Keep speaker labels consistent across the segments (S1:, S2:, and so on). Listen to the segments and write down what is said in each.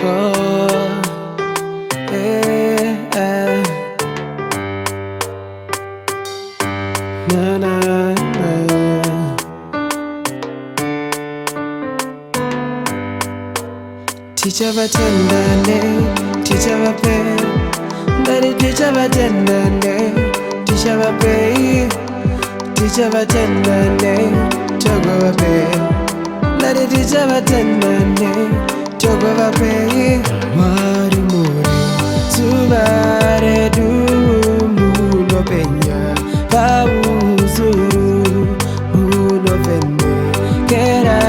S1: Oh, yeah. Na na na. Teacher batendane, teacher bape, ndari teacher batendane, teacher bape, teacher batendane, togo bape, ndari teacher batendane, togo bape. Mari muri, subare du muno penya, pauzuru muno vende, kera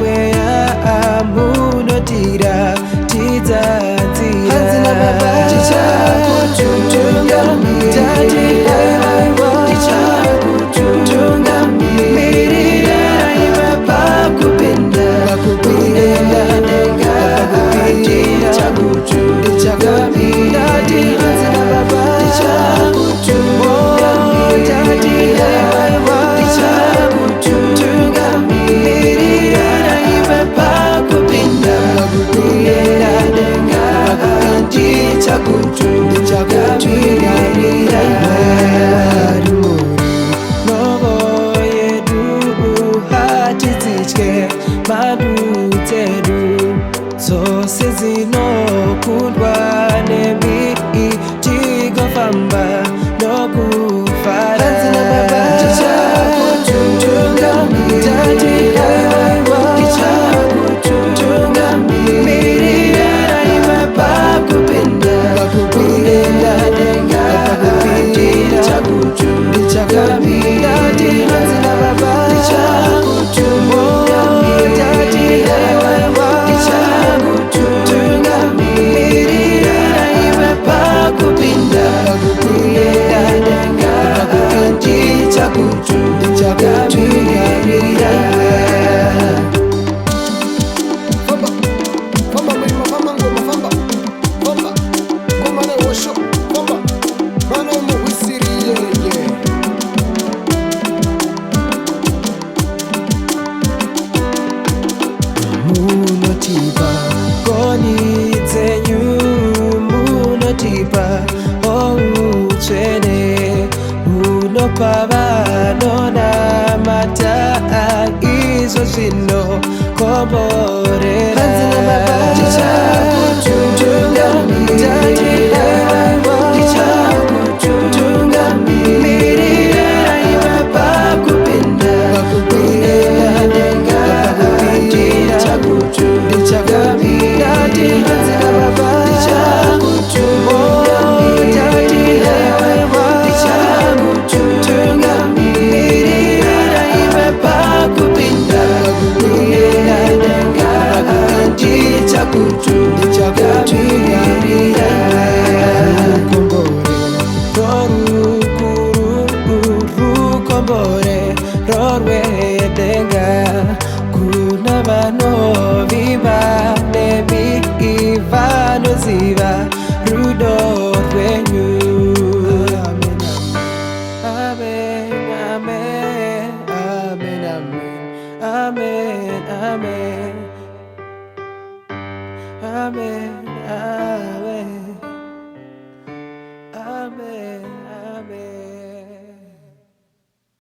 S1: wea muno tira, tiza tira. Hazina baba, ticha kutunga mi, tati aiwa, ticha kutunga mi, mirira iwa pakupenda, pakupenda nenga, ticha kutunga mi, tati hazina baba, ticha kutunga mi, tati aiwa, ticha kutunga mi, mirira iwa pakupenda, pakupenda nenga, ticha kutunga mi, Novo yedu hati tichke madu tedu so sezino kudwa nebi tigo famba no kufara hazina baba ticha kutunga mi tati aiwa ticha kutunga mi mirira iwa pakupenda nenga ticha kutunga mi tati hazina baba ticha kutunga mi tati aiwa ticha kutunga mi mirira iwa pakupenda nenga ticha kutunga mi. Munotiba koni zenyu munotiba oh uchene unopava nona mata izo zino kombore hazina baba ticha kutunga mi tati aiwa ticha kutunga mi mirira iwa pakupenda nenga ticha kutunga mi tati hazina baba ticha kutunga mi tati aiwa ticha kutunga mi mirira iwa pakupenda nenga ticha kutunga mi kombore rorwe denga kuna vano viva nebi ivano ziva rudo rwenyu amen amen amen amen amen amen.